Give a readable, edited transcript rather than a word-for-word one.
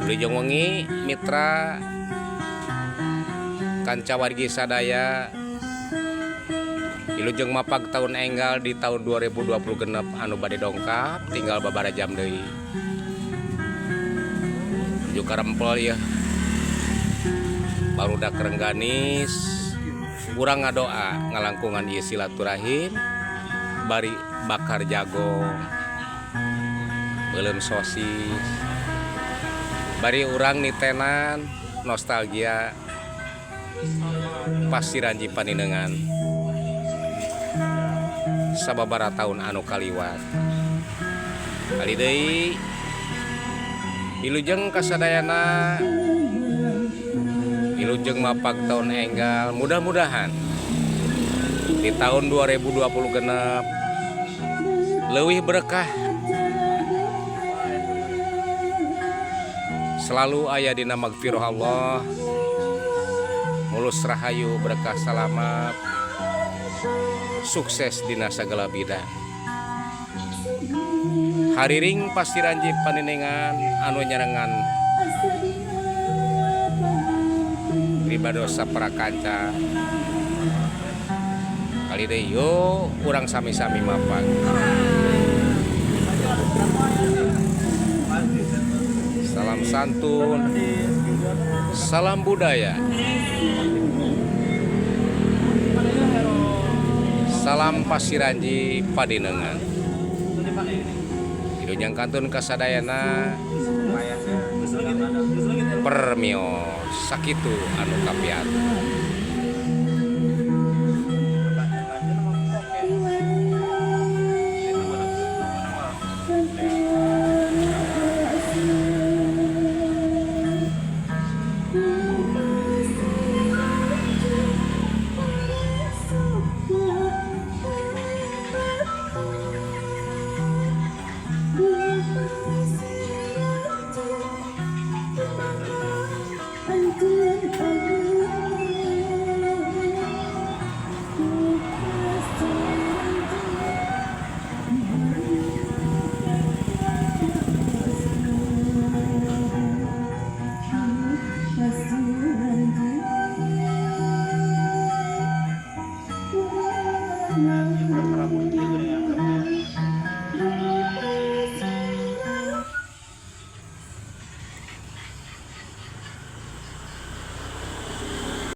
Wilujeng wengi mitra kanca wargi sadaya wilujeng mapag tahun enggal di tahun 2020 genep anu bade dongkap tinggal babara jam deui menuju karempel ya barudak rengganis urang ngadoa ngalangkungan ieu silaturahim bari bakar jagong beuleum sosis bari urang nitenan nostalgia Pasiranji Paninengan sababara tahun anu kaliwat kali deui wilujeng kasadayana wilujeng mapag tahun enggal mudah-mudahan di tahun 2020 genep leuwih berkah selalu aya dina magfirah Allah mulus rahayu berkah salamat sukses dina sagala bidang hariring Pasiranji Paninengan anu nyarengan ribadosa prakanca kali deui yo urang sami-sami mapag salam santun, salam budaya, salam Pasiranji Paninengan. Wilujeng kantun kasadayana permio sakitu anu kapiat.